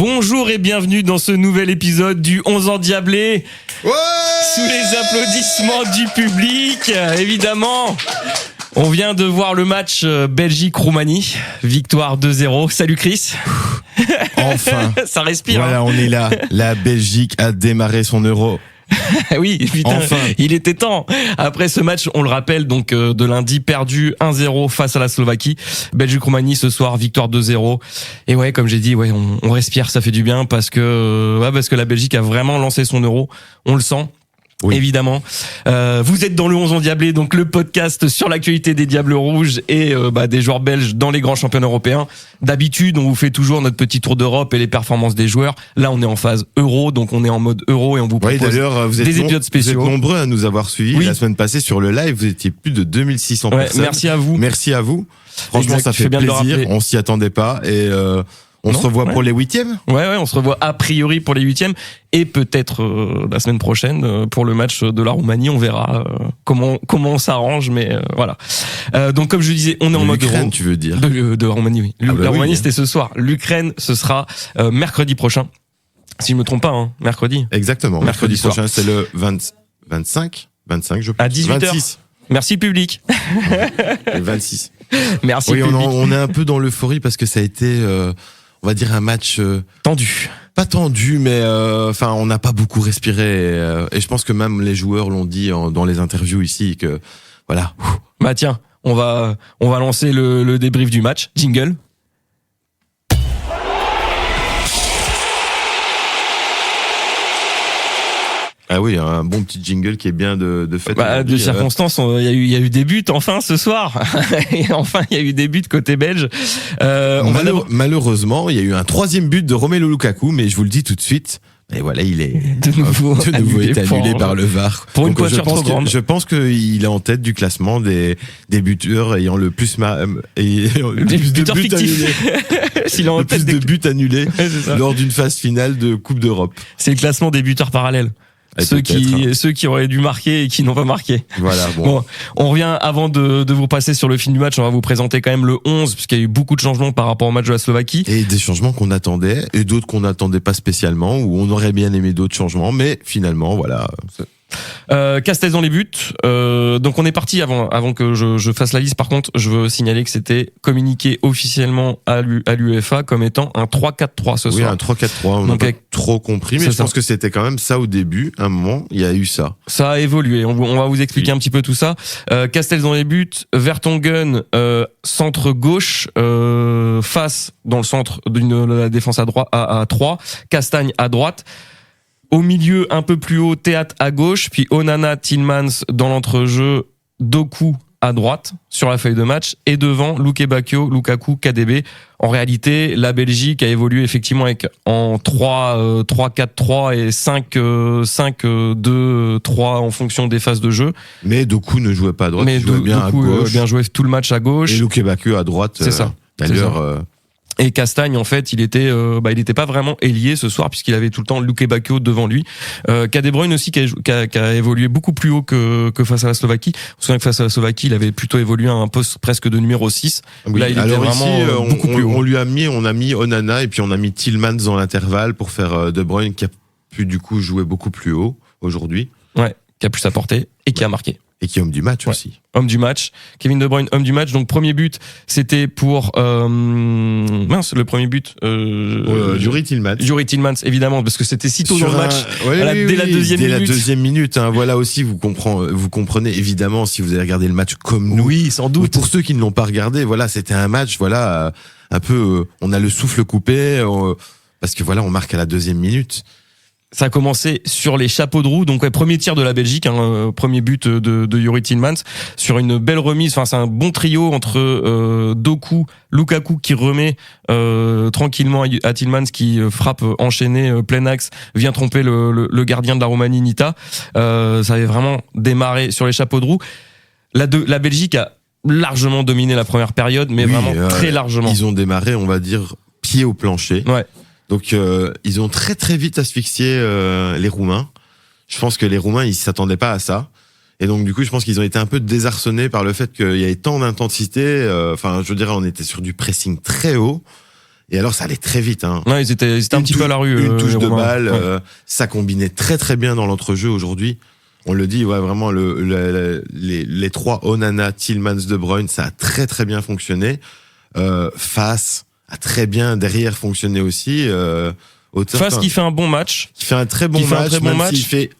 Bonjour et bienvenue dans ce nouvel épisode du 11 endiablé. Ouais, sous les applaudissements du public, évidemment. On vient de voir le match Belgique-Roumanie, victoire 2-0. Salut Chris. enfin. Ça respire. Voilà, on est là. La Belgique a démarré son Euro. Oui, putain, enfin. Il était temps. Après ce match, on le rappelle, donc de lundi, perdu 1-0 face à la Slovaquie. Belgique-Roumanie ce soir, victoire 2-0. Et ouais, comme j'ai dit, ouais, on respire, ça fait du bien parce que la Belgique a vraiment lancé son Euro. On le sent. Oui. Évidemment. Vous êtes dans le 11 endiablé, donc le podcast sur l'actualité des Diables Rouges et des joueurs belges dans les grands championnats européens. D'habitude, on vous fait toujours notre petit tour d'Europe et les performances des joueurs. Là, on est en phase Euro, donc on est en mode Euro et on vous propose des épisodes spéciaux. Vous êtes nombreux à nous avoir suivis la semaine passée sur le live. Vous étiez plus de 2600 personnes. Merci à vous. Merci à vous. Franchement, ça fait plaisir. On s'y attendait pas et on se revoit pour les huitièmes. Ouais, on se revoit a priori pour les huitièmes et peut-être la semaine prochaine pour le match de la Roumanie. On verra comment on s'arrange, mais voilà. Donc comme je disais, on est en mode Euro. Tu veux dire de la Roumanie, oui. La Roumanie, c'était ce soir. L'Ukraine, ce sera mercredi prochain. Si je me trompe pas, hein, mercredi. Exactement. Mercredi prochain, c'est le 25, je pense. À 18h. 26. Merci public. Le 26. Merci public. Oui, on est un peu dans l'euphorie parce que ça a été on va dire un match tendu. Pas tendu, mais on n'a pas beaucoup respiré. Et je pense que même les joueurs l'ont dit dans les interviews ici que voilà. Bah tiens, on va lancer le débrief du match. Jingle. Ah oui, un bon petit jingle qui est bien de fait. De circonstances, il y a eu des buts enfin ce soir. Et enfin, il y a eu des buts côté belge. Malheureusement, il y a eu un troisième but de Romelu Lukaku, mais je vous le dis tout de suite. Et voilà, il est de nouveau annulé par le VAR. Pour une pointure trop grande. Je pense qu'il est en tête du classement des buteurs ayant le plus de buts fictifs. S'il est en tête de buts annulés lors d'une phase finale de Coupe d'Europe. C'est le classement des buteurs parallèles. Ceux qui auraient dû marquer et qui n'ont pas marqué. Voilà, bon, on revient avant de vous passer sur le film du match. On va vous présenter quand même le 11 puisqu'il y a eu beaucoup de changements par rapport au match de la Slovaquie. Et des changements qu'on attendait et d'autres qu'on n'attendait pas spécialement ou on aurait bien aimé d'autres changements, mais finalement, voilà. Castells dans les buts. Donc on est parti avant que je fasse la liste. Par contre, je veux signaler que c'était communiqué officiellement à l'UEFA comme étant un 3-4-3 ce soir. Oui, un 3-4-3. On n'a pas trop compris, mais je pense que c'était quand même ça au début. À un moment, il y a eu ça. Ça a évolué. On va vous expliquer un petit peu tout ça. Castells dans les buts. Vertonghen centre gauche face dans le centre de la défense à 3. Castagne à droite. Au milieu, un peu plus haut, Théâtre à gauche, puis Onana, Tielemans dans l'entrejeu, Doku à droite sur la feuille de match, et devant Lukebakio, Lukaku, KDB. En réalité, la Belgique a évolué effectivement en 3-4-3 et 5-2-3 en fonction des phases de jeu. Mais Doku ne jouait pas à droite, il jouait bien à gauche. Bien joué tout le match à gauche. Et Lukebakio à droite. C'est ça. D'ailleurs. Et Castagne, en fait, il était pas vraiment ailier ce soir puisqu'il avait tout le temps Lukebakio devant lui. De Bruyne aussi qui a évolué beaucoup plus haut que face à la Slovaquie. On se souvient que face à la Slovaquie, il avait plutôt évolué à un poste presque de numéro 6. Oui, là, il était vraiment beaucoup plus haut. On a mis Onana et puis on a mis Tielemans dans l'intervalle pour faire De Bruyne qui a pu du coup jouer beaucoup plus haut aujourd'hui. Ouais, qui a pu s'apporter et qui a marqué. Et qui est homme du match aussi. Homme du match. Kevin De Bruyne, homme du match. Donc, premier but, c'était pour... le premier but... Youri Tielemans. Youri Tielemans, évidemment, parce que c'était si tôt dans le match. Dès la deuxième minute. Dès la deuxième minute. Voilà aussi, vous comprenez évidemment si vous avez regardé le match comme nous. Oui, sans doute. Pour ceux qui ne l'ont pas regardé, voilà, c'était un match, voilà, un peu... on a le souffle coupé, parce que voilà, on marque à la deuxième minute. Ça a commencé sur les chapeaux de roue, donc premier tir de la Belgique, premier but de Youri Tielemans sur une belle remise. Enfin, c'est un bon trio entre Doku, Lukaku qui remet tranquillement à Tielemans qui frappe enchaîné plein axe, vient tromper le gardien de la Roumanie Nita. Ça avait vraiment démarré sur les chapeaux de roue. La Belgique a largement dominé la première période, mais vraiment très largement. Ils ont démarré, on va dire, pied au plancher. Ouais. Donc ils ont très très vite asphyxié les Roumains. Je pense que les Roumains ils s'attendaient pas à ça. Et donc du coup je pense qu'ils ont été un peu désarçonnés par le fait qu'il y avait tant d'intensité. Je veux dire on était sur du pressing très haut. Et alors, ça allait très vite. Hein. Ouais, ils étaient un petit peu à la rue. Une touche de Romains. balle, ça combinait très très bien dans l'entrejeu aujourd'hui. On le dit, ouais, vraiment, les trois Onana, Tielemans, De Bruyne, ça a très très bien fonctionné. Fass a très bien derrière fonctionné aussi. Fass qui fait un bon match. Qui fait un très bon match, même s'il fait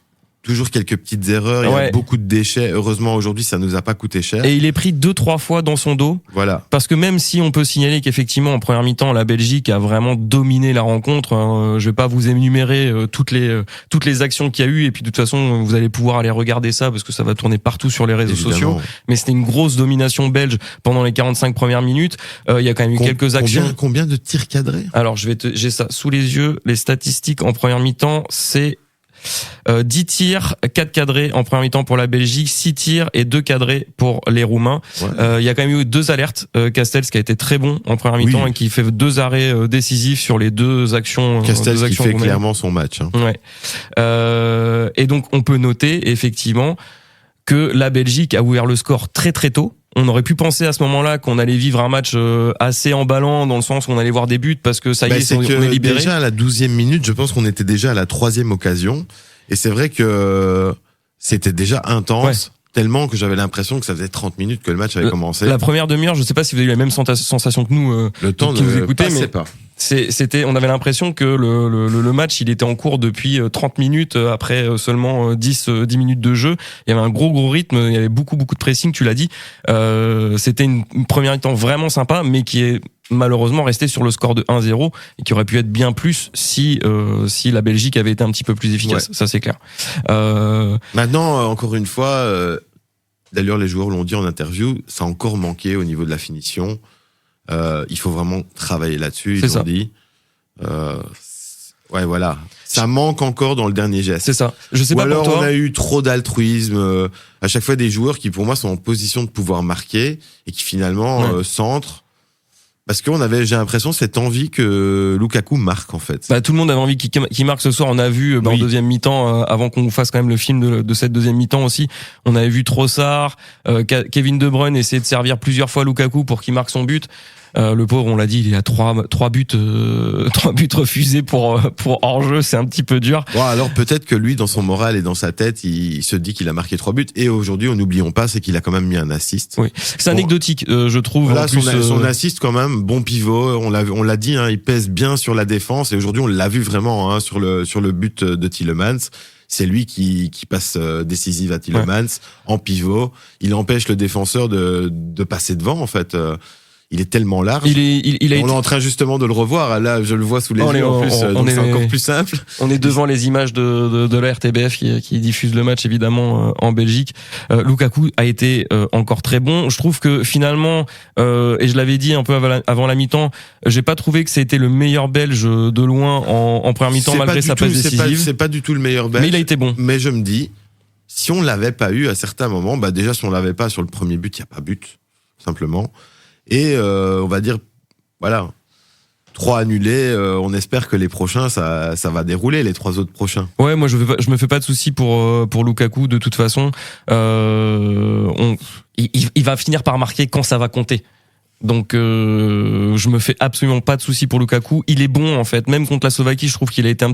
toujours quelques petites erreurs, il y a beaucoup de déchets. Heureusement, aujourd'hui, ça nous a pas coûté cher. Et il est pris 2-3 fois dans son dos. Voilà. Parce que même si on peut signaler qu'effectivement, en première mi-temps, la Belgique a vraiment dominé la rencontre, je vais pas vous énumérer toutes les actions qu'il y a eu, et puis de toute façon, vous allez pouvoir aller regarder ça, parce que ça va tourner partout sur les réseaux sociaux. Mais c'était une grosse domination belge pendant les 45 premières minutes. Il y a quand même eu quelques actions. Combien de tirs cadrés? Alors, j'ai ça sous les yeux. Les statistiques en première mi-temps, c'est 10 tirs, 4 cadrés en première mi-temps pour la Belgique, 6 tirs et 2 cadrés pour les Roumains. Il y a quand même eu 2 alertes. Castells qui a été très bon en première mi-temps et qui fait 2 arrêts décisifs sur les 2 actions. Castells qui fait roumaines. clairement son match. Hein. Ouais. Et donc on peut noter effectivement que la Belgique a ouvert le score très très tôt. On aurait pu penser à ce moment-là qu'on allait vivre un match assez emballant, dans le sens où on allait voir des buts, parce que ça y est, on est libéré. Déjà à la 12e minute, je pense qu'on était déjà à la 3e occasion. Et c'est vrai que c'était déjà intense, tellement que j'avais l'impression que ça faisait 30 minutes que le match avait commencé. La première demi-heure, je sais pas si vous avez eu la même sensation que nous. Le temps qui nous ne écoutez, passait pas. On avait l'impression que le match, il était en cours depuis 30 minutes après seulement 10 minutes de jeu. Il y avait un gros rythme, il y avait beaucoup de pressing, tu l'as dit. C'était une première mi-temps vraiment sympa, mais qui est malheureusement resté sur le score de 1-0 et qui aurait pu être bien plus si la Belgique avait été un petit peu plus efficace. Ça, c'est clair. Maintenant, encore une fois, d'ailleurs, les joueurs l'ont dit en interview, ça a encore manqué au niveau de la finition. Il faut vraiment travailler là-dessus, ils l'ont dit. Ouais, voilà. Ça manque encore dans le dernier geste. C'est ça. Je sais Ou pas alors pour toi. On a eu trop d'altruisme. À chaque fois, des joueurs qui, pour moi, sont en position de pouvoir marquer et qui finalement centrent. Parce j'ai l'impression, cette envie que Lukaku marque, en fait. Tout le monde avait envie qu'il marque ce soir. On a vu, en deuxième mi-temps, avant qu'on fasse quand même le film de cette deuxième mi-temps aussi, on avait vu Trossard, Kevin De Bruyne essayer de servir plusieurs fois Lukaku pour qu'il marque son but. Le pauvre, on l'a dit, il a trois buts refusés pour hors-jeu, c'est un petit peu dur. Bon, alors peut-être que lui, dans son moral et dans sa tête, il se dit qu'il a marqué 3 buts. Et aujourd'hui, n'oublions pas, c'est qu'il a quand même mis un assist. Oui, c'est anecdotique, je trouve. Voilà, en plus, son assist quand même, bon pivot. On l'a dit, hein, il pèse bien sur la défense. Et aujourd'hui, on l'a vu vraiment hein, sur le but de Tielemans. C'est lui qui passe décisive à Tielemans en pivot. Il empêche le défenseur de passer devant en fait. Il est tellement large. On est en train justement de le revoir. Là, je le vois sous les yeux en plus. Donc c'est encore plus simple. On est devant les images de la RTBF qui diffuse le match évidemment en Belgique. Lukaku a été encore très bon. Je trouve que finalement, et je l'avais dit un peu avant la mi-temps, j'ai pas trouvé que c'était le meilleur Belge de loin en première mi-temps malgré sa passe décisive. C'est pas du tout le meilleur Belge. Mais il a été bon. Mais je me dis, si on l'avait pas eu à certains moments, déjà si on l'avait pas sur le premier but, il y a pas but simplement. Et on va dire, voilà, 3 annulés. On espère que les prochains, ça va dérouler, les 3 autres prochains. Ouais, moi je me fais pas de soucis pour Lukaku de toute façon. Il va finir par marquer quand ça va compter. Donc je me fais absolument pas de soucis pour Lukaku. Il est bon en fait. Même contre la Slovaquie, je trouve qu'il a été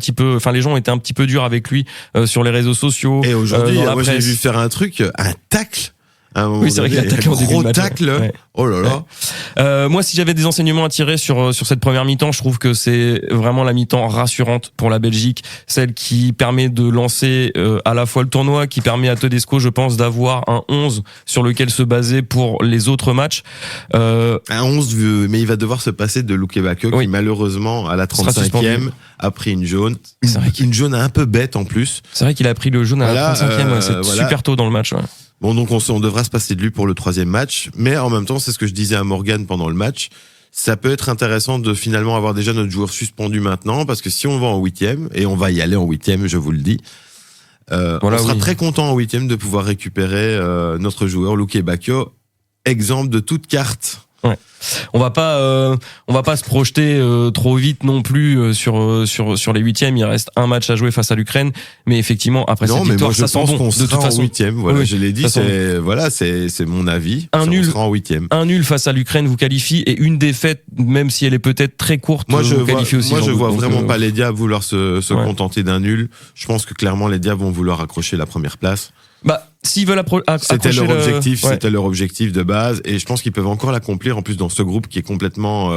les gens étaient un petit peu durs avec lui sur les réseaux sociaux. Et aujourd'hui, moi j'ai vu faire un tacle. Oui, c'est vrai qu'il a attaqué en début de match. Tacle. Ouais. Oh là là. Moi, si j'avais des enseignements à tirer sur cette première mi-temps, je trouve que c'est vraiment la mi-temps rassurante pour la Belgique, celle qui permet de lancer à la fois le tournoi, qui permet à Tedesco, je pense, d'avoir un 11 sur lequel se baser pour les autres matchs. Un 11, mais il va devoir se passer de Luke Bakio, qui malheureusement à la 35e a pris une jaune. Une jaune un peu bête en plus. C'est vrai qu'il a pris le jaune à la 35e, c'est super tôt dans le match. Ouais. Bon, donc on devra se passer de lui pour le 3e match, mais en même temps, c'est ce que je disais à Morgan pendant le match, ça peut être intéressant de finalement avoir déjà notre joueur suspendu maintenant, parce que si on va en 8e, et on va y aller en 8e, je vous le dis, on sera très content en 8e de pouvoir récupérer notre joueur, Luke Bakio, exemple de toute carte On va pas se projeter trop vite non plus sur les huitièmes. Il reste un match à jouer face à l'Ukraine, mais effectivement après cette victoire, ça sent bon. Qu'on de toute sera façon, en huitième. Voilà, oui, je l'ai dit. C'est mon avis. Un nul, on sera en huitième. Un nul face à l'Ukraine vous qualifie, et une défaite, même si elle est peut-être très courte, vous qualifie aussi. Moi, je vois vraiment pas les Diables vouloir se contenter d'un nul. Je pense que clairement les Diables vont vouloir accrocher la première place. S'ils veulent c'était leur objectif de base, et je pense qu'ils peuvent encore l'accomplir en plus dans ce groupe qui est complètement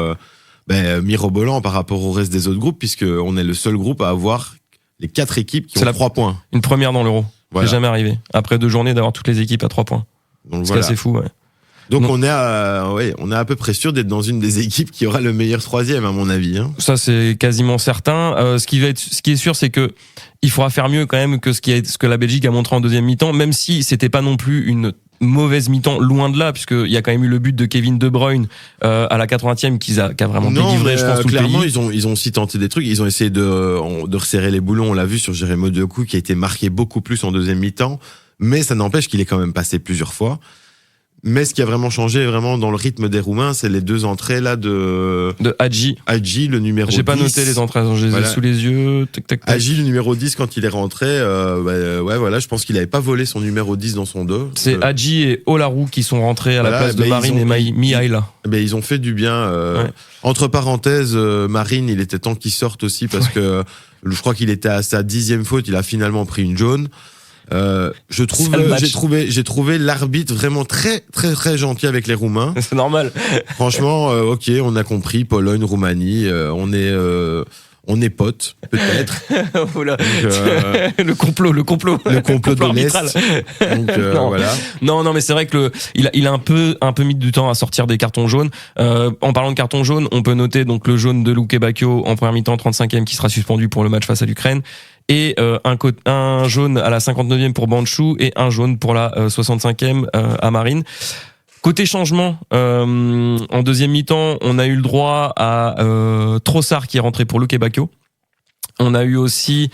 mirobolant par rapport au reste des autres groupes, puisque on est le seul groupe à avoir les 4 équipes qui ont 3 points. Une première dans l'Euro. Voilà. C'est jamais arrivé. Après 2 journées d'avoir toutes les équipes à 3 points. Donc c'est assez fou, ouais. Donc on est à peu près sûr d'être dans une des équipes qui aura le meilleur troisième, à mon avis. Hein. Ça c'est quasiment certain. Ce qui est sûr, c'est que il faudra faire mieux quand même que ce que la Belgique a montré en deuxième mi-temps, même si c'était pas non plus une mauvaise mi-temps, loin de là, puisqu'il y a quand même eu le but de Kevin De Bruyne à la 80e qui a vraiment délivré, je pense, tout clairement, le pays. ils ont aussi tenté des trucs. Ils ont essayé de resserrer les boulons. On l'a vu sur Jérémy Doku, qui a été marqué beaucoup plus en deuxième mi-temps, mais ça n'empêche qu'il est quand même passé plusieurs fois. Mais ce qui a vraiment changé vraiment dans le rythme des Roumains, c'est les 2 entrées là de Hadji. Hadji, le numéro 10. J'ai pas noté les entrées, je les ai sous les yeux. Hadji, le numéro 10, quand il est rentré, je pense qu'il avait pas volé son numéro 10 dans son dos. C'est Hadji et Olaru qui sont rentrés à la place de Marine et Mihaila. Ils ont fait du bien. Entre parenthèses, Marine, il était temps qu'il sorte aussi parce que je crois qu'il était à sa 10e faute, il a finalement pris une jaune. J'ai trouvé l'arbitre vraiment très très très gentil avec les Roumains. C'est normal. Franchement, ok, on a compris. Pologne, Roumanie, on est potes, peut-être. Voilà. Donc, le complot de l'Est. Donc, voilà. Non, mais c'est vrai que il a un peu mis du temps à sortir des cartons jaunes. En parlant de cartons jaunes, on peut noter donc le jaune de Luke Bacchio en première mi-temps, 35e, qui sera suspendu pour le match face à l'Ukraine. Et un jaune à la 59e pour Banchou et un jaune pour la 65e à Marine. Côté changement, en deuxième mi-temps, on a eu le droit à Trossard qui est rentré pour Luke Bacchio. On a eu aussi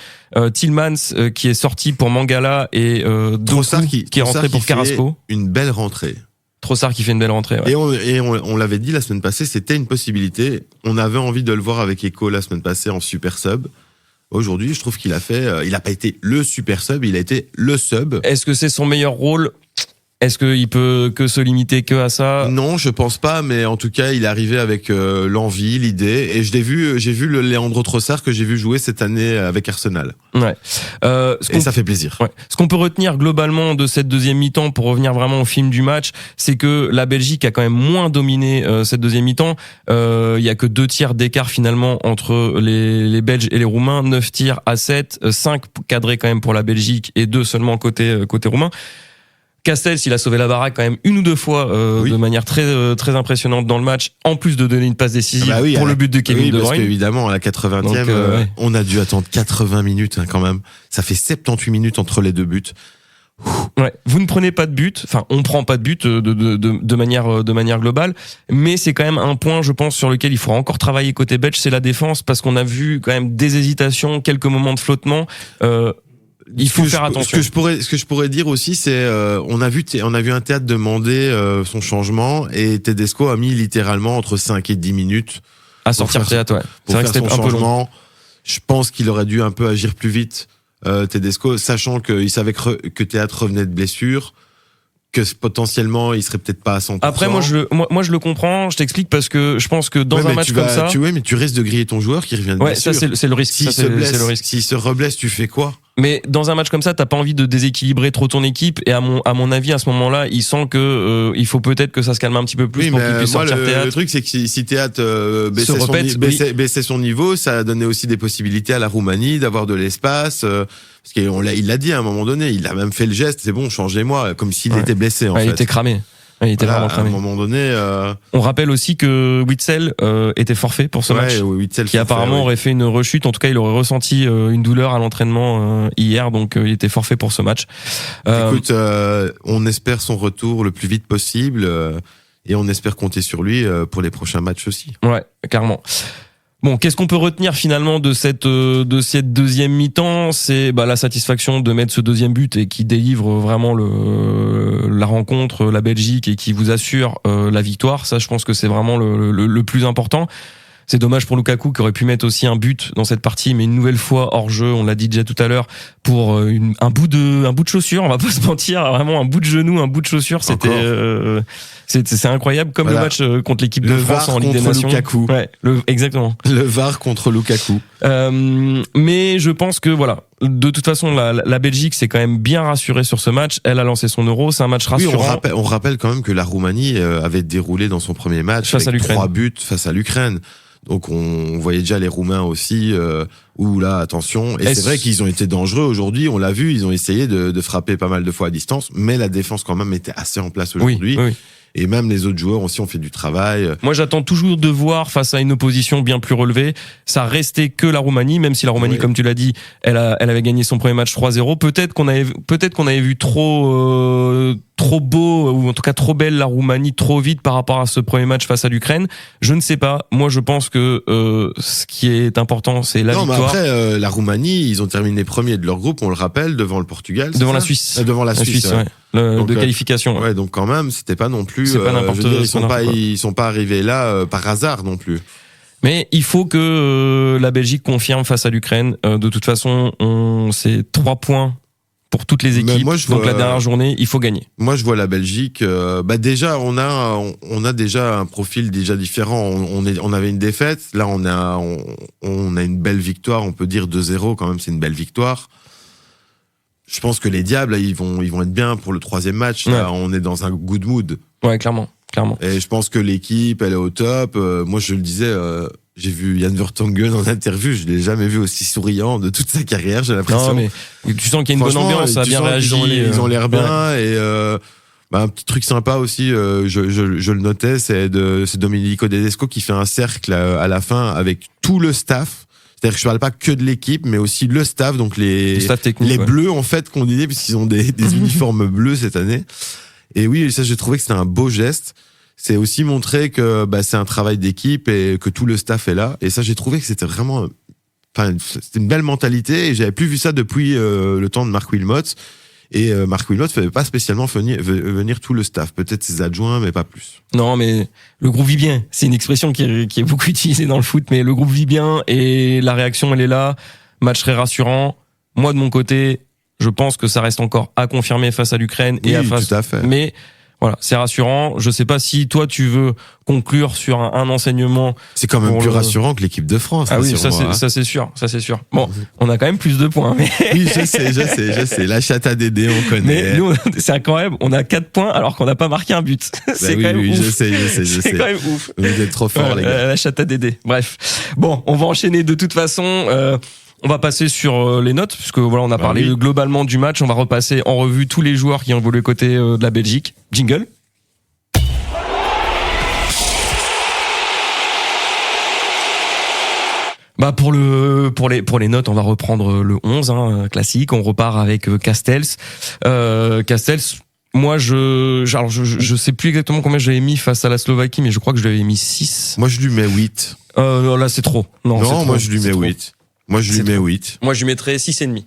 Tillmans qui est sorti pour Mangala et Trossard qui est rentré pour Carrasco. Une belle rentrée. Trossard qui fait une belle rentrée. Ouais. Et on l'avait dit la semaine passée, c'était une possibilité. On avait envie de le voir avec Echo la semaine passée en super sub. Aujourd'hui, je trouve qu'il a fait, il a pas été le super sub, il a été le sub. Est-ce que c'est son meilleur rôle? Est-ce qu'il peut que se limiter que à ça? Non, je pense pas, mais en tout cas, il est arrivé avec l'envie, l'idée, et j'ai vu le Leandro Trossard que j'ai vu jouer cette année avec Arsenal. Ouais. Et ça fait plaisir. Ouais. Ce qu'on peut retenir globalement de cette deuxième mi-temps, pour revenir vraiment au film du match, c'est que la Belgique a quand même moins dominé cette deuxième mi-temps. Il y a que 2 tirs d'écart finalement entre les Belges et les Roumains, 9 tirs à 7, 5 cadrés quand même pour la Belgique et 2 seulement côté roumain. Castells, il a sauvé la baraque quand même 1 ou 2 fois de manière très très impressionnante dans le match, en plus de donner une passe décisive pour le but de Kevin De Bruyne. Parce qu'évidemment, à la 80e, donc, on a dû attendre 80 minutes quand même. Ça fait 78 minutes entre les 2 buts. Ouais, vous ne prenez pas de but, enfin on prend pas de but de manière globale, mais c'est quand même un point, je pense, sur lequel il faudra encore travailler côté belge, c'est la défense, parce qu'on a vu quand même des hésitations, quelques moments de flottement. Il faut faire attention. Ce que je pourrais dire aussi, c'est on a vu un Théâtre demander son changement, et Tedesco a mis littéralement entre 5 et 10 minutes à sortir Théâtre. Ouais. C'est vrai que c'était un peu long. Je pense qu'il aurait dû un peu agir plus vite, Tedesco, sachant qu'il savait que Théâtre revenait de blessure, que potentiellement il serait peut-être pas à 100%. Après moi je le comprends, je t'explique, parce que je pense que dans un match comme ça, mais tu risques de griller ton joueur qui revient de blessure. Ça c'est le risque. S'il se reblesse, tu fais quoi? Mais dans un match comme ça, t'as pas envie de déséquilibrer trop ton équipe, et à mon avis, à ce moment-là, il sent que il faut peut-être que ça se calme un petit peu plus pour qu'il puisse sortir Théâtre. Le truc, c'est que si Théâtre baissait son niveau, ça donnait aussi des possibilités à la Roumanie d'avoir de l'espace. Parce qu'il l'a dit à un moment donné, il a même fait le geste, c'est bon, changez-moi, comme s'il était blessé en fait. Il était cramé. Il était vraiment cramé. À un moment donné. On rappelle aussi que Witsel était forfait pour ce match, qui apparemment aurait fait une rechute. En tout cas, il aurait ressenti une douleur à l'entraînement hier, donc il était forfait pour ce match. Écoute, on espère son retour le plus vite possible, et on espère compter sur lui pour les prochains matchs aussi. Ouais, carrément. Bon, qu'est-ce qu'on peut retenir finalement de cette deuxième mi-temps? C'est la satisfaction de mettre ce deuxième but et qui délivre vraiment la rencontre, la Belgique, et qui vous assure la victoire. Ça, je pense que c'est vraiment le plus important. C'est dommage pour Lukaku qui aurait pu mettre aussi un but dans cette partie, mais une nouvelle fois hors jeu, on l'a dit déjà tout à l'heure, pour un bout de chaussure, on va pas se mentir, vraiment un bout de genou, un bout de chaussure, c'est incroyable, comme le match contre l'équipe de France en Ligue des Nations. Lukaku. Ouais, exactement. Le VAR contre Lukaku. Mais je pense que de toute façon, la Belgique s'est quand même bien rassurée sur ce match. Elle a lancé son Euro, c'est un match rassurant. Oui, on rappelle quand même que la Roumanie avait déroulé dans son premier match face avec à l'Ukraine. 3 buts face à l'Ukraine. Donc on voyait déjà les Roumains aussi, où là, attention. Et c'est vrai qu'ils ont été dangereux aujourd'hui, on l'a vu, ils ont essayé de frapper pas mal de fois à distance, mais la défense quand même était assez en place aujourd'hui. Oui. Et même les autres joueurs aussi ont fait du travail. Moi, j'attends toujours de voir, face à une opposition bien plus relevée, ça restait que la Roumanie, même si la Roumanie, comme tu l'as dit, elle avait gagné son premier match 3-0. Peut-être qu'on avait vu trop beau, ou en tout cas trop belle la Roumanie, trop vite par rapport à ce premier match face à l'Ukraine. Je ne sais pas. Moi, je pense que ce qui est important, c'est la victoire. Mais après, la Roumanie, ils ont terminé premier de leur groupe, on le rappelle, devant le Portugal. Devant la Suisse. Devant la Suisse, ouais. De qualification. Ouais, donc quand même, c'était pas non plus. C'est pas n'importe quoi. Ils sont pas arrivés là par hasard non plus. Mais il faut que la Belgique confirme face à l'Ukraine. De toute façon, c'est 3 points pour toutes les équipes. Donc la dernière journée, il faut gagner. Moi, je vois la Belgique. Déjà, on a déjà un profil déjà différent. On avait une défaite. Là, on a une belle victoire. On peut dire 2-0 quand même. C'est une belle victoire. Je pense que les Diables, là, ils vont être bien pour le 3e match. Là, on est dans un good mood. Ouais, clairement. Et je pense que l'équipe, elle est au top. Moi, je le disais, j'ai vu Jan Vertonghen en interview. Je l'ai jamais vu aussi souriant de toute sa carrière. J'ai l'impression. Non, mais tu sens qu'il y a une bonne ambiance. Ça a bien réagi. Ils ont l'air bien. Ouais. Et un petit truc sympa aussi, je le notais, c'est Domenico Tedesco qui fait un cercle à la fin avec tout le staff. C'est-à-dire que je parle pas que de l'équipe, mais aussi le staff, donc les bleus en fait qu'on disait, puisqu'ils ont des uniformes bleus cette année. Et oui, ça j'ai trouvé que c'était un beau geste. C'est aussi montrer que c'est un travail d'équipe et que tout le staff est là. Et ça j'ai trouvé que c'était vraiment, c'était une belle mentalité. Et j'avais plus vu ça depuis le temps de Marc Wilmots. Et Marc Wilmots ne faisait pas spécialement venir tout le staff, peut-être ses adjoints, mais pas plus. Non, mais le groupe vit bien. C'est une expression qui est beaucoup utilisée dans le foot, mais le groupe vit bien et la réaction, elle est là. Match très rassurant. Moi, de mon côté, je pense que ça reste encore à confirmer face à l'Ukraine et tout à fait. Mais voilà, c'est rassurant. Je sais pas si toi tu veux conclure sur un enseignement. C'est quand même plus rassurant que l'équipe de France. Ah oui, ça c'est sûr. Bon, on a quand même plus de points. Mais... Oui, je sais. La chatte à Dédé, on connaît. Mais nous, c'est incroyable. On a 4 points alors qu'on n'a pas marqué un but. C'est quand même ouf. Je sais. C'est quand même ouf. Vous êtes trop forts, les gars. La chatte à Dédé. Bref. Bon, on va enchaîner de toute façon. On va passer sur les notes, puisque on a parlé globalement du match. On va repasser en revue tous les joueurs qui ont évolué côté de la Belgique. Jingle. Pour les notes, on va reprendre le 11, classique. On repart avec Castells. Castells, moi je sais plus exactement combien j'avais mis face à la Slovaquie, mais je crois que je lui avais mis 6. Moi je lui mets 8. Non, là c'est trop. Non, moi je lui mets 8. Moi, je lui mets 8. Moi, je lui mettrais 6,5.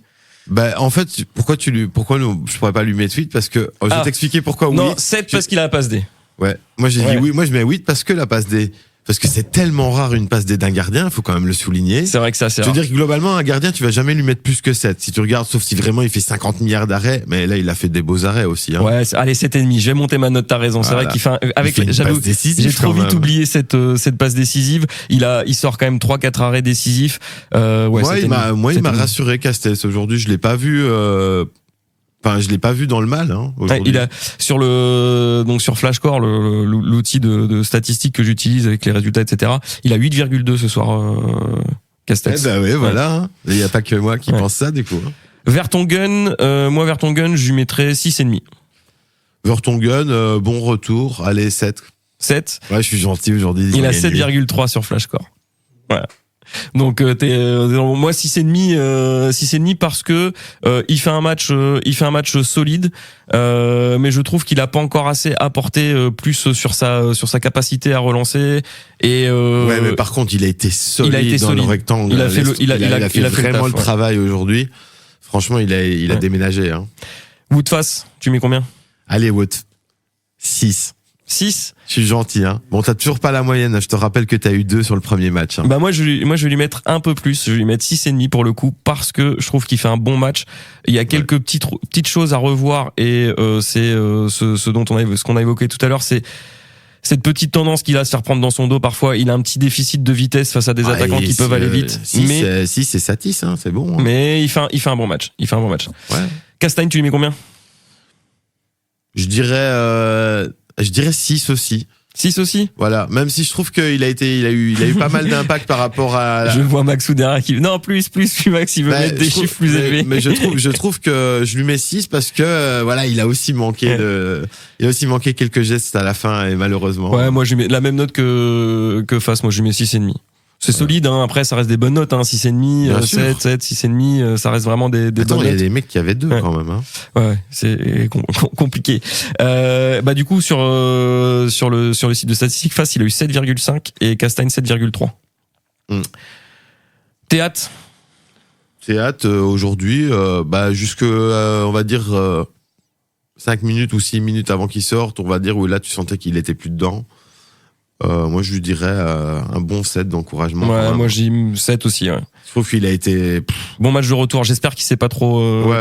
En fait, pourquoi je pourrais pas lui mettre 8? Parce que, je vais t'expliquer pourquoi oui. Non, 7 parce qu'il a la passe D. Ouais. Moi, j'ai dit oui. Moi, je mets 8 parce que la passe D. Parce que c'est tellement rare une passe D d'un gardien, il faut quand même le souligner. C'est vrai que ça, c'est rare. Je veux dire que globalement, un gardien, tu vas jamais lui mettre plus que 7. Si tu regardes, sauf si vraiment il fait 50 milliards d'arrêts. Mais là, il a fait des beaux arrêts aussi. Ouais, allez, 7,5. Je vais monter ma note, t'as raison. Voilà. C'est vrai qu'il fait, j'ai trop vite oublié cette passe décisive. Il sort quand même 3-4 arrêts décisifs. Moi, il m'a rassuré, Castells. Aujourd'hui, je l'ai pas vu, je l'ai pas vu dans le mal. Il a sur Flashcore, l'outil de statistiques que j'utilise avec les résultats, etc. Il a 8,2 ce soir, Castells. Voilà. Il y a pas que moi qui pense ça, du coup. Vertonghen, je lui mettrais 6,5. Vertonghen, bon retour. Allez, 7. 7. Ouais, je suis gentil aujourd'hui. Il a 7,3 sur Flashcore. Voilà. Donc moi 6,5 parce que il fait un match solide, mais je trouve qu'il a pas encore assez apporté plus sur sa capacité à relancer et ouais, mais par contre il a été solide dans le rectangle. Il a fait vraiment le travail aujourd'hui. Franchement, il a déménagé hein. Wood face, tu mets combien? Allez Wood. 6. Je suis gentil, hein. Bon, t'as toujours pas la moyenne. Je te rappelle que t'as eu 2 sur le premier match. Hein. Bah moi je vais lui mettre un peu plus. Je vais lui mettre 6,5 pour le coup parce que je trouve qu'il fait un bon match. Il y a quelques petites choses à revoir et c'est ce qu'on a évoqué tout à l'heure, c'est cette petite tendance qu'il a à se faire prendre dans son dos parfois. Il a un petit déficit de vitesse face à des attaquants qui peuvent aller vite. Mais si c'est Satis, hein, c'est bon. Hein. Mais il fait un bon match. Ouais. Castagne, tu lui mets combien? Je dirais 6 aussi. 6 aussi? Voilà. Même si je trouve qu'il a eu pas mal d'impact par rapport à. Je vois Max Oudera qui. Non, plus Max, il veut mettre des chiffres plus élevés. Mais je trouve que je lui mets 6 parce que, voilà, il a aussi manqué quelques gestes à la fin et malheureusement. Ouais, moi, je lui mets la même note que Face. Moi, je lui mets 6,5. C'est solide, hein. Après, ça reste des bonnes notes, hein. 6,5, 7, 6,5, ça reste vraiment des bonnes notes. Il y a des mecs qui avaient 2 quand même, hein. Ouais, c'est compliqué. Bah, du coup, sur le site de statistiques, Face, il a eu 7,5 et Castagne 7,3. Théâtre, aujourd'hui, jusque, on va dire, 5 minutes ou 6 minutes avant qu'il sorte, on va dire, où là, tu sentais qu'il était plus dedans. Moi, je lui dirais un bon 7 d'encouragement. Ouais, moi, j'ai 7 aussi, ouais. Je trouve qu'il a été... Bon match de retour. J'espère qu'il s'est pas trop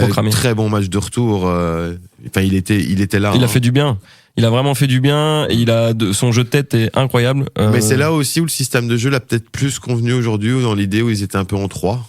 cramé. Très bon match de retour. Enfin, il était là. Il a fait du bien. Il a vraiment fait du bien et son jeu de tête est incroyable. Mais c'est là aussi où le système de jeu l'a peut-être plus convenu aujourd'hui, dans l'idée où ils étaient un peu en 3.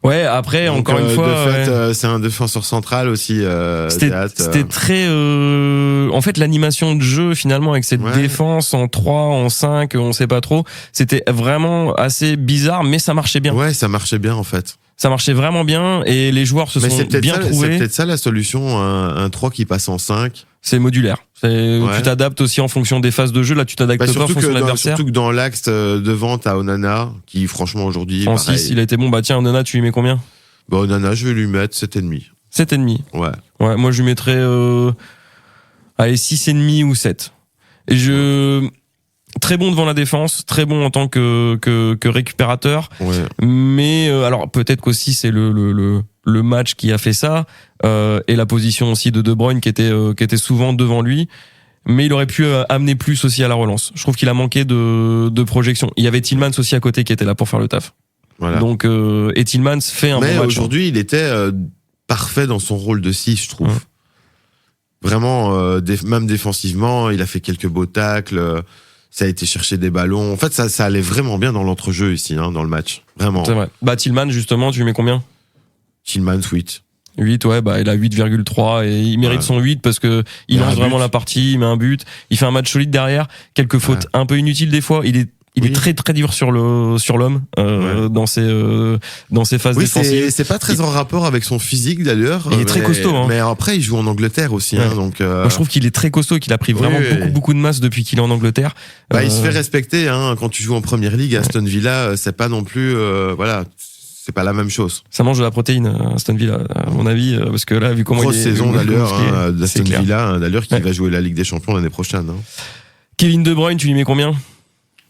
Ouais, après, donc, encore une fois. De fait, c'est un défenseur central aussi. C'était très. En fait, l'animation de jeu, finalement, avec cette défense en 3, en 5, on sait pas trop. C'était vraiment assez bizarre, mais ça marchait bien. Ouais, ça marchait bien, en fait. Ça marchait vraiment bien et les joueurs se sont bien trouvés. C'est peut-être ça la solution, un 3 qui passe en 5. C'est modulaire. Tu t'adaptes aussi en fonction des phases de jeu. Là, tu t'adaptes pas en fonction de l'adversaire. Surtout que dans l'axe devant, t'as Onana, qui franchement aujourd'hui. En 6, il a été bon. Bah tiens, Onana, tu lui mets combien? Bah Onana, je vais lui mettre 7,5. 7,5. Ouais. Ouais, moi je lui mettrais 6,5 ou 7. Et très bon devant la défense, très bon en tant que récupérateur. Ouais. Mais alors peut-être qu'aussi c'est le match qui a fait ça et la position aussi de Bruyne qui était souvent devant lui. Mais il aurait pu amener plus aussi à la relance. Je trouve qu'il a manqué de projection. Il y avait Tielemans aussi à côté qui était là pour faire le taf. Voilà. Donc et Tielemans fait un bon match. Mais aujourd'hui, il était parfait dans son rôle de 6, je trouve. Vraiment, même défensivement, il a fait quelques beaux tacles. Ça a été chercher des ballons. En fait, ça allait vraiment bien dans l'entrejeu ici, hein, dans le match. Vraiment. C'est vrai. Bah, Tielemans, justement, tu lui mets combien? Tielemans, 8. 8, ouais, bah, il a 8,3 et il mérite son 8 parce que il lance vraiment la partie, il met un but, il fait un match solide derrière, quelques fautes un peu inutiles des fois, il est très très dur sur l'homme dans ses phases défensives. C'est pas très en rapport avec son physique d'ailleurs. Il est très costaud, hein. Mais après il joue en Angleterre aussi, hein, donc. Moi, je trouve qu'il est très costaud, et qu'il a pris vraiment beaucoup de masse depuis qu'il est en Angleterre. Bah, il se fait respecter, hein. Quand tu joues en première ligue, Aston Villa, c'est pas non plus, voilà. C'est pas la même chose. Ça mange de la protéine, Aston Villa, à mon avis, parce que là, vu comment grosse il est. Saison d'ailleurs, d'Aston Villa, d'ailleurs, qui va jouer la Ligue des Champions l'année prochaine. Hein. Kevin De Bruyne, tu lui mets combien?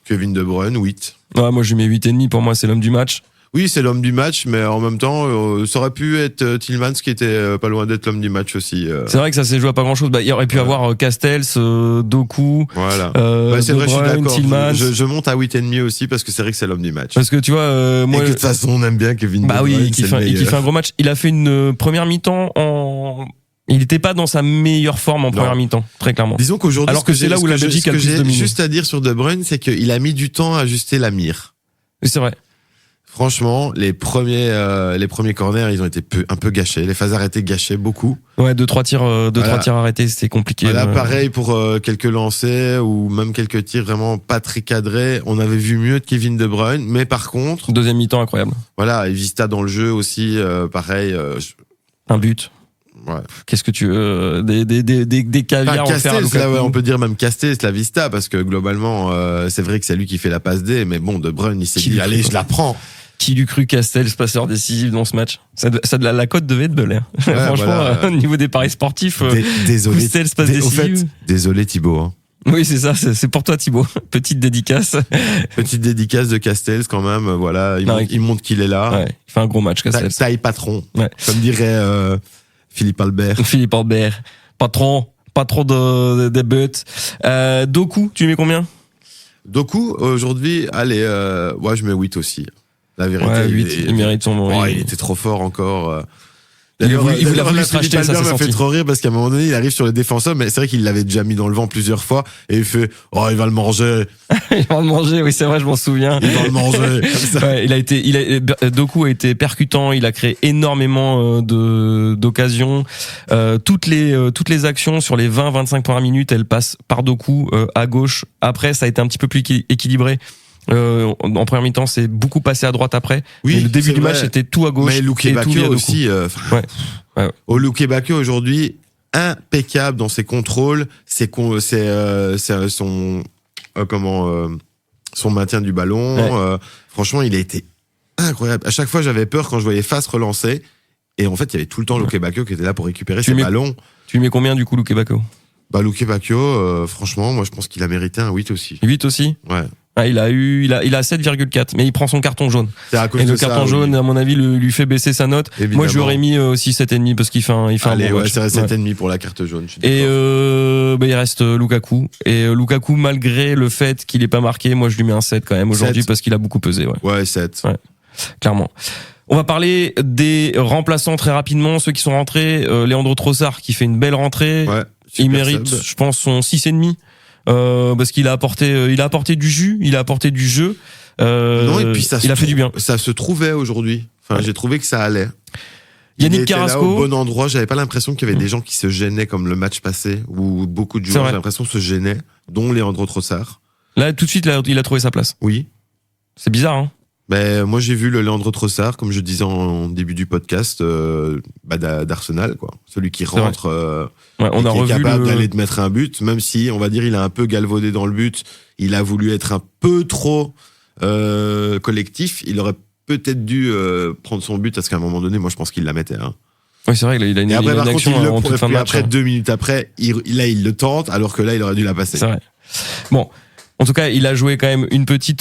Kevin De Bruyne, 8. Ouais, moi je lui mets 8,5, pour moi c'est l'homme du match. Oui, c'est l'homme du match, mais en même temps, ça aurait pu être Tielemans qui était pas loin d'être l'homme du match aussi. C'est vrai que ça s'est joué à pas grand-chose. Bah, il aurait pu avoir Castells, Doku, voilà. C'est vrai, Bruyne, je suis d'accord. Je monte à 8,5 aussi parce que c'est vrai que c'est l'homme du match. Parce que tu vois, moi, et que de toute façon, on aime bien Kevin De Bruyne. Bah oui, qui fait un gros match. Il a fait une première mi-temps il n'était pas dans sa meilleure forme en première mi-temps, très clairement. Disons qu'aujourd'hui, alors que c'est là où la Belgique a le plus dominé. Juste à dire sur De Bruyne, c'est qu'il a mis du temps à ajuster la mire. Oui, c'est vrai. Franchement, les premiers corners, ils ont été un peu gâchés. Les phases arrêtées gâchaient beaucoup. Ouais, 2-3 tirs arrêtés, c'était compliqué. Là, pareil pour quelques lancers ou même quelques tirs vraiment pas très cadrés. On avait vu mieux de Kevin De Bruyne, mais par contre, deuxième mi-temps incroyable. Voilà, et Vista dans le jeu aussi, pareil. Un but. Ouais. Qu'est-ce que tu veux, des caviars Enfin, offerts à Castells, là, Lukaku. ouais, on peut dire même Castells, la Vista, parce que globalement, c'est vrai que c'est lui qui fait la passe D, mais bon, De Bruyne, il s'est Qui dit, lui- allez, je la prends. Qui lui crut Castells, passeur décisif dans ce match? La cote devait être belle, hein. Ouais, Franchement, voilà. au niveau des paris sportifs, Désolé. Castells passe Au fait, décisive. désolé Thibaut. Hein. Oui, c'est ça, c'est pour toi, Thibaut. Petite dédicace. Petite dédicace de Castells quand même. Voilà, il montre qu'il est là. Ouais, il fait un gros match, Castells. Taille patron. Ouais. Comme dirait Philippe Albert. Philippe Albert. Patron de buts. Doku, tu lui mets combien? Doku, aujourd'hui, allez, ouais, je mets 8 aussi. La vérité. Ouais, 8, il mérite son nom. Il était trop fort encore. Il voulait D'ailleurs, se racheter, ça Albert s'est m'a fait senti. trop rire parce qu'à un moment donné, il arrive sur le défenseur, mais c'est vrai qu'il l'avait déjà mis dans le vent plusieurs fois et il fait, oh, il va le manger, Il va le manger, oui, c'est vrai, je m'en souviens. il va le manger. Comme ça. Ouais, Doku a été percutant, il a créé énormément d'occasions. Toutes les actions sur les 20-25 premières minutes, elles passent par Doku à gauche. Après, ça a été un petit peu plus équilibré. En première mi-temps, c'est beaucoup passé à droite après. Oui, mais le début c'est du match vrai. était tout à gauche. Mais Luke et tout Bakio via Doku. aussi, Ouais. Luke Bakio aujourd'hui, impeccable dans ses contrôles, son maintien du ballon. Ouais. Franchement, il a été incroyable. À chaque fois, j'avais peur quand je voyais Fas relancer. Et en fait, il y avait tout le temps Luke Bakio qui était là pour récupérer ses ballons. Tu lui mets combien du coup, Luke Bakio? Bah, Luke Bakio, franchement, moi, je pense qu'il a mérité un 8 aussi. 8 aussi? Ouais. Ah, il a 7,4, mais il prend son carton jaune. C'est à cause Et de le carton ça, jaune, oui. à mon avis, lui fait baisser sa note. Évidemment. Moi, je lui aurais mis aussi 7,5 parce qu'il fait un Allez, bon ouais, match. c'est Ouais. 7,5 pour la carte jaune. je suis Et d'accord. il reste Lukaku. Et Lukaku, malgré le fait qu'il ait pas marqué, moi, je lui mets un 7 quand même aujourd'hui 7. parce qu'il a beaucoup pesé. Ouais, Ouais, 7. Ouais. Clairement. On va parler des remplaçants très rapidement, ceux qui sont rentrés. Leandro Trossard qui fait une belle rentrée. Ouais, Il super mérite, sub. je pense, son 6,5. Parce qu'il a apporté du jus, il a apporté du jeu. Non, et puis il a fait du bien. Ça se trouvait aujourd'hui. Enfin, j'ai trouvé que ça allait. Yannick il était Carrasco. là au bon endroit. J'avais pas l'impression qu'il y avait des gens qui se gênaient comme le match passé, où beaucoup de C'est joueurs, vrai. j'ai l'impression, se gênaient, dont Leandro Trossard. Là, tout de suite, il a trouvé sa place. Oui. C'est bizarre, hein? Ben, moi, j'ai vu le Leandro Trossard, comme je disais en début du podcast, d'Arsenal, quoi. Celui qui vrai. rentre, Ouais, on et a qui est revu capable d'aller te mettre un but, même si, on va dire, il a un peu galvaudé dans le but. Il a voulu être un peu trop collectif. Il aurait peut-être dû prendre son but, parce qu'à un moment donné, moi, je pense qu'il la mettait. Hein. Oui, c'est vrai, il a une, Et après, il a par une contre, action il en toute fin de match. après hein. 2 minutes après, il le tente, alors que là, il aurait dû la passer. C'est vrai. Bon. En tout cas, il a joué quand même une petite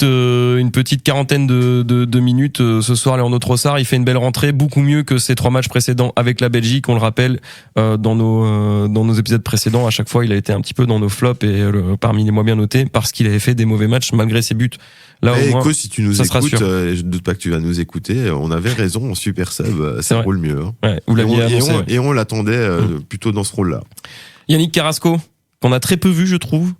quarantaine de minutes ce soir, Leandro Trossard. Il fait une belle rentrée, beaucoup mieux que ses 3 matchs précédents avec la Belgique. On le rappelle, dans nos épisodes précédents, à chaque fois, il a été un petit peu dans nos flops et parmi les moins bien notés parce qu'il avait fait des mauvais matchs malgré ses buts. Là, au moins, Écho, si tu nous ça se écoutes, rassure. je ne doute pas que tu vas nous écouter, on avait raison, en super sub, C'est ça vrai. roule mieux. Hein. ouais, vous l'aviez annoncé. ouais. Et on l'attendait plutôt dans ce rôle-là. Yannick Carrasco, qu'on a très peu vu, je trouve.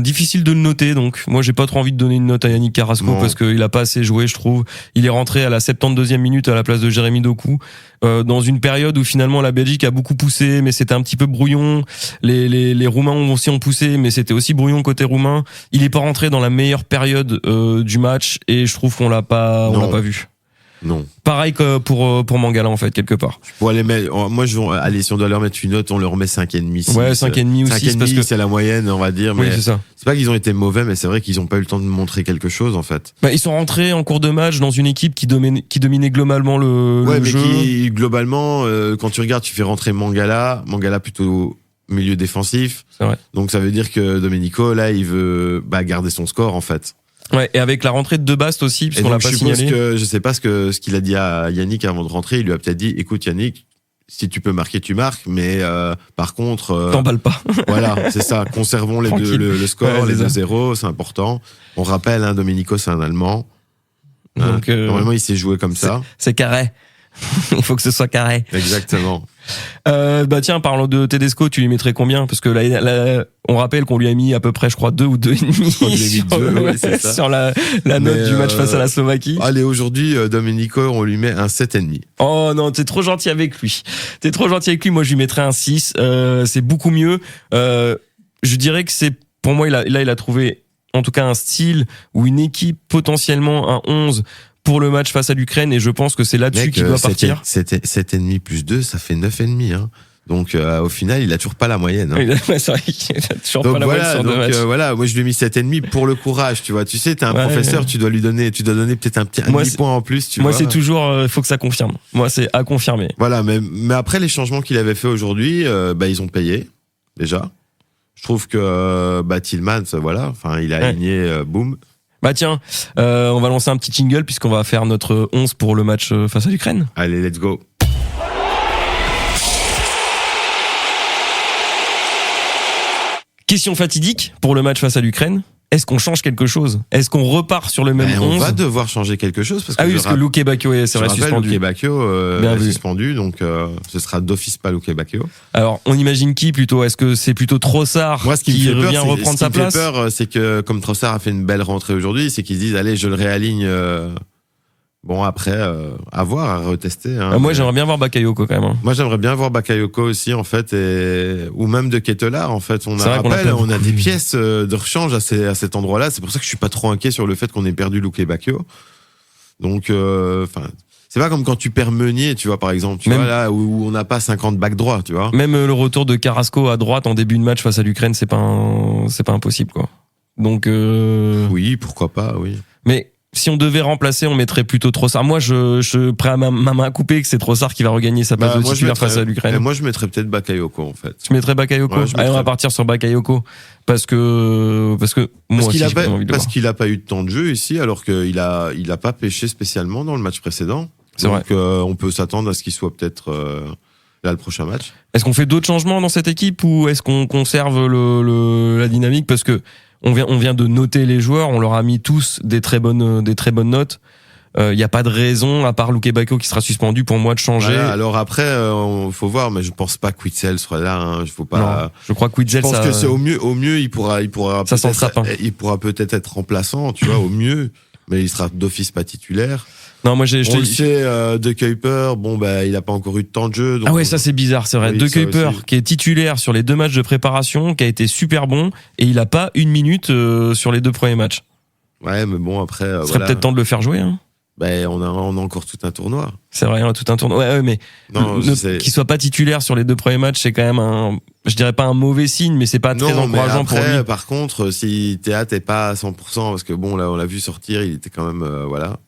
Difficile de le noter, donc moi j'ai pas trop envie de donner une note à Yannick Carrasco Non. parce qu'il a pas assez joué, je trouve. Il est rentré à la 72e minute à la place de Jérémy Doku, dans une période où finalement la Belgique a beaucoup poussé, mais c'était un petit peu brouillon. Les Roumains ont poussé, mais c'était aussi brouillon côté roumain. Il est pas rentré dans la meilleure période du match et je trouve qu'on l'a pas vu. Non. Pareil que pour Mangala en fait quelque part. Pour aller mettre, moi, allez, si on doit leur mettre une note, on leur met 5,5. Ouais, 5,5 ou 6 parce que c'est la moyenne, on va dire. oui, Mais c'est ça. c'est pas qu'ils ont été mauvais, mais c'est vrai qu'ils ont pas eu le temps de montrer quelque chose, en fait. Bah, ils sont rentrés en cours de match dans une équipe qui dominait globalement le Ouais, mais jeu. qui, globalement, quand tu regardes, tu fais rentrer Mangala plutôt milieu défensif. C'est vrai. Donc ça veut dire que Domenico, là, il veut garder son score, en fait. Ouais, et avec la rentrée de De Bast aussi, Et puisqu'on l'a donc, pas je suppose signalé. que, je sais pas ce qu'il a dit à Yannick avant de rentrer, il lui a peut-être dit, écoute Yannick, si tu peux marquer, tu marques, mais par contre, T'emballes pas. voilà, c'est ça, conservons les Tranquille. le score, Ouais, les c'est 2-0, c'est important. On rappelle, hein, Domenico, c'est un Allemand. Hein, Donc, normalement, il s'est joué comme ça. c'est carré. Il faut que ce soit carré. Exactement. Bah tiens, parlant de Tedesco, tu lui mettrais combien? Parce que là, on rappelle qu'on lui a mis à peu près, je crois, 2 ou 2,5 qu'on lui a mis sur, 2, ouais, c'est ça. sur la note Mais, du match face à la Slovaquie. Allez, aujourd'hui, Domenico, on lui met un 7,5. Oh non, t'es trop gentil avec lui. T'es trop gentil avec lui. Moi, je lui mettrais un 6. C'est beaucoup mieux. Je dirais que c'est, pour moi, il a trouvé, en tout cas, un style ou une équipe potentiellement un 11 pour le match face à l'Ukraine, et je pense que c'est là-dessus qu'il doit partir. 7,5 plus 2, ça fait 9,5. Hein. Donc au final, il a toujours pas la moyenne. Hein. C'est vrai qu'il a toujours pas la moyenne sur 2 matchs. Voilà, moi je lui ai mis 7,5 pour le courage, tu vois. Tu sais, t'es un professeur, tu dois donner peut-être un demi-point en plus, tu vois. Moi, c'est toujours, faut que ça confirme. Moi, c'est à confirmer. Voilà, mais après les changements qu'il avait fait aujourd'hui, ils ont payé déjà. Je trouve que Tillmans, voilà, enfin, il a aligné, boum. Bah tiens, on va lancer un petit jingle puisqu'on va faire notre 11 pour le match face à l'Ukraine. Allez, let's go. Question fatidique pour le match face à l'Ukraine. Est-ce qu'on change quelque chose ? Est-ce qu'on repart sur le même 11 ? On va devoir changer quelque chose parce que parce que Luke Bacchio est suspendu. Luke Bacchio est suspendu, donc ce sera d'office pas Luke Bacchio. Alors, on imagine qui plutôt ? Est-ce que c'est plutôt Trossard qui revient reprendre sa place ? Ce qui me fait peur, c'est que comme Trossard a fait une belle rentrée aujourd'hui, c'est qu'ils se disent allez, je le réaligne. Bon, après, à voir, à retester. Hein, moi, j'aimerais bien voir Bakayoko quand même. Hein. Moi, j'aimerais bien voir Bakayoko aussi, en fait, ou même de Ketelaar, en fait. On a des pièces de rechange à cet endroit-là. C'est pour ça que je suis pas trop inquiet sur le fait qu'on ait perdu Luke Bacchio. Donc, c'est pas comme quand tu perds Meunier, tu vois, par exemple, vois, là, où on n'a pas 50 backs droits, tu vois. Même le retour de Carrasco à droite en début de match face à l'Ukraine, c'est pas impossible, quoi. Donc, oui, pourquoi pas, oui. Mais, si on devait remplacer, on mettrait plutôt Trossard. Moi, je prêt à ma main à couper que c'est Trossard qui va regagner sa place de titulaire face à l'Ukraine. Moi, je mettrais peut-être Bakayoko, en fait. Tu mettrais Bakayoko ? Allez, on va partir sur Bakayoko. Parce que moi aussi, j'ai pas envie de le voir. Parce qu'il a pas eu de temps de jeu ici, alors qu'il a pas pêché spécialement dans le match précédent. C'est vrai. Donc, on peut s'attendre à ce qu'il soit peut-être là le prochain match. Est-ce qu'on fait d'autres changements dans cette équipe ou est-ce qu'on conserve la dynamique ? Parce que on vient de noter les joueurs, on leur a mis tous des très bonnes notes. Il y a pas de raison, à part Luke Bacchio qui sera suspendu, pour moi de changer. Voilà, alors après, faut voir, mais je pense pas que Witsel sera là. Hein, je crois que Witsel, je pense que c'est au mieux, il pourra il pourra peut-être être remplaçant, tu vois, au mieux, mais il sera d'office pas titulaire. Non, moi on le sait, De Kuyper, il a pas encore eu de temps de jeu. Donc ça c'est bizarre, c'est vrai. Oui, De Kuyper qui est titulaire sur les 2 matchs de préparation, qui a été super bon, et il a pas 1 minute sur les 2 premiers matchs. Ouais, mais bon, après. Ce serait peut-être temps de le faire jouer, hein. On a encore tout un tournoi. C'est vrai, on a tout un tournoi. Ouais, mais qu'il soit pas titulaire sur les 2 premiers matchs, c'est quand même je dirais pas un mauvais signe, mais c'est pas très encourageant pour lui. Par contre, si Théat est pas à 100%, parce que bon, là, on l'a vu sortir, il était quand même,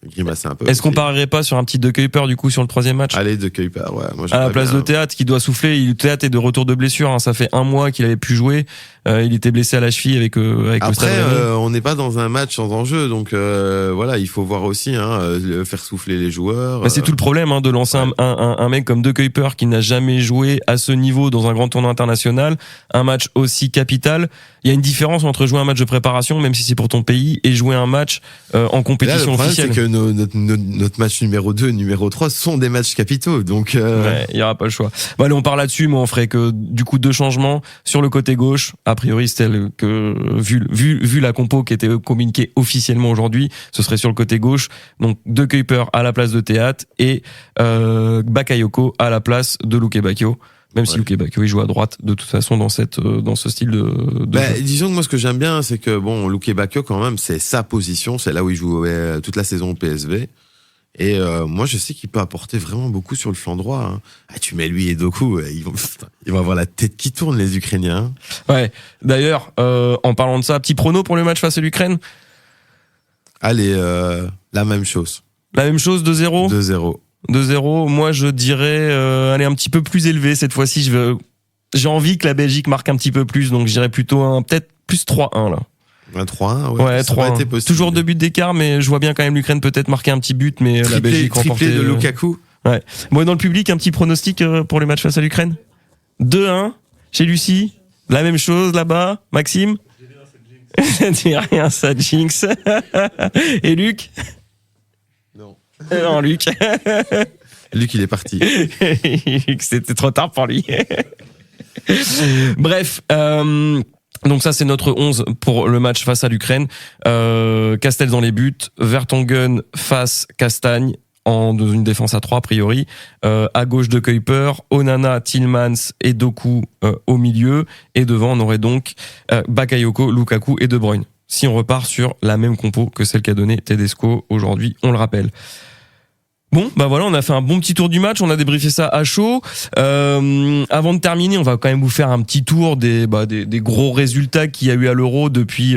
grimaçait un peu. Est-ce qu'on parierait pas sur un petit De Kuyper, du coup, sur le 3e match? Allez, De Kuyper, ouais. Moi, à la place de Théat, qui doit souffler. Théat est de retour de blessure, hein. Ça fait 1 mois qu'il avait pu jouer. Il était blessé à la cheville avec après, le Stade. On n'est pas dans un match sans enjeu, donc, il faut voir aussi, faire souffler les joueurs. C'est tout le problème, de lancer un mec comme De Kuyper qui n'a jamais joué à ce niveau dans un grand tournoi international, un match aussi capital. Il y a une différence entre jouer un match de préparation, même si c'est pour ton pays, et jouer un match en compétition officielle. C'est que notre match numéro 2, numéro 3 sont des matchs capitaux, donc il y aura pas le choix. Bon, allez, on part là-dessus, mais on ferait que du coup 2 changements sur le côté gauche. A priori, c'est tel que vu la compo qui était communiquée officiellement aujourd'hui, ce serait sur le côté gauche. Donc De Kuyper à la place de Théat et Bakayoko à la place de Luke Bacchio. Même si Luke Bacchio il joue à droite de toute façon dans ce style de jeu. Disons que moi ce que j'aime bien, c'est que Luke Bacchio quand même, c'est sa position, c'est là où il joue toute la saison au PSV. Et moi je sais qu'il peut apporter vraiment beaucoup sur le flanc droit. Tu mets lui et Doku, ils vont avoir la tête qui tourne, les Ukrainiens. Ouais. D'ailleurs, en parlant de ça, petit prono pour le match face à l'Ukraine. Allez, la même chose. La même chose, 2-0. 2-0. 2-0, moi je dirais aller un petit peu plus élevé cette fois-ci. J'ai envie que la Belgique marque un petit peu plus, donc je dirais plutôt peut-être plus 3-1 là. Un 3-1, ouais 3-1. Toujours 2 buts d'écart, mais je vois bien quand même l'Ukraine peut-être marquer un petit but, mais la Belgique remporter. Triplé de Lukaku. Ouais. Bon, dans le public, un petit pronostic pour les matchs face à l'Ukraine. 2-1 chez Lucie. La même chose là-bas, Maxime. Dis rien, ça jinx. Et Luc? Non, Luc. Luc, il est parti. C'était trop tard pour lui. Bref, donc ça c'est notre 11 pour le match face à l'Ukraine. Castel dans les buts, Vertonghen face Castagne dans une défense à 3 a priori. À gauche De Kuyper, Onana, Tillmans et Doku au milieu. Et devant on aurait donc Bakayoko, Lukaku et De Bruyne. si on repart sur la même compo que celle qu'a donnée Tedesco aujourd'hui, on le rappelle. Bon, bah voilà, on a fait un bon petit tour du match, on a débriefé ça à chaud. Avant de terminer, on va quand même vous faire un petit tour des gros résultats qu'il y a eu à l'Euro depuis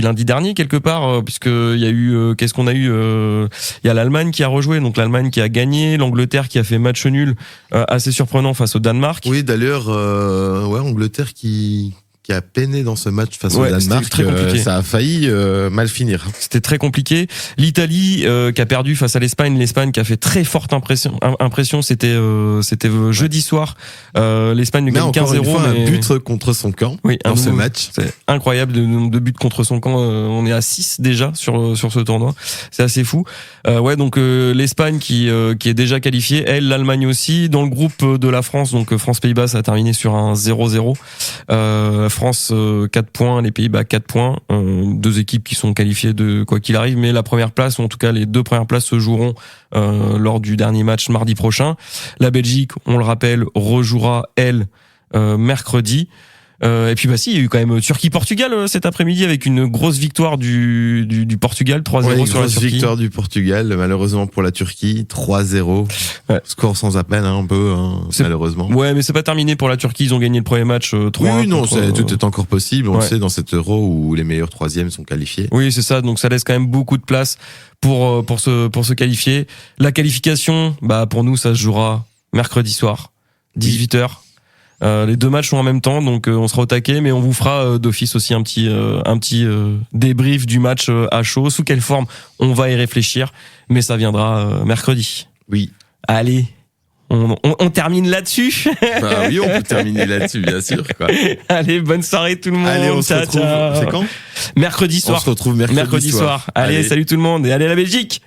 lundi dernier quelque part, puisque il y a eu qu'est-ce qu'on a eu il y a l'Allemagne qui a rejoué, donc l'Allemagne qui a gagné, l'Angleterre qui a fait match nul assez surprenant face au Danemark. Oui, d'ailleurs, Angleterre qui a peiné dans ce match face au Danemark. Très compliqué. Ça a failli mal finir. C'était très compliqué. L'Italie qui a perdu face à l'Espagne qui a fait très forte impression. C'était jeudi soir. L'Espagne gagne 15-0. Un but contre son camp dans ce match. C'est incroyable le nombre de buts contre son camp. On est à 6 déjà sur ce tournoi. C'est assez fou. Donc l'Espagne qui est déjà qualifiée, l'Allemagne aussi. Dans le groupe de la France, donc France-Pays-Bas, ça a terminé sur un 0-0. France 4 points, les Pays-Bas 4 points, deux équipes qui sont qualifiées de quoi qu'il arrive, mais la première place, ou en tout cas les deux premières places se joueront lors du dernier match mardi prochain. La Belgique, on le rappelle, rejouera mercredi. Et puis il y a eu quand même Turquie-Portugal cet après-midi avec une grosse victoire du Portugal, 3-0 sur la Turquie. Victoire du Portugal, malheureusement pour la Turquie, 3-0. Ouais. Score sans appel un peu, malheureusement. Ouais, mais c'est pas terminé pour la Turquie, ils ont gagné le premier match 3-1. Oui, non, tout est encore possible, on le sait, dans cet Euro où les meilleurs troisièmes sont qualifiés. Oui, c'est ça, donc ça laisse quand même beaucoup de place pour se qualifier. La qualification, pour nous, ça se jouera mercredi soir, 18h. Les deux matchs sont en même temps, donc on sera au taquet, mais on vous fera d'office aussi un petit débrief du match à chaud. Sous quelle forme, on va y réfléchir, mais ça viendra mercredi. Oui. Allez, on termine là-dessus. Oui, on peut terminer là-dessus, bien sûr. Quoi. Allez, bonne soirée tout le monde. Allez, on se retrouve. C'est quand ? Mercredi soir. On se retrouve mercredi soir. Allez, salut tout le monde et allez la Belgique.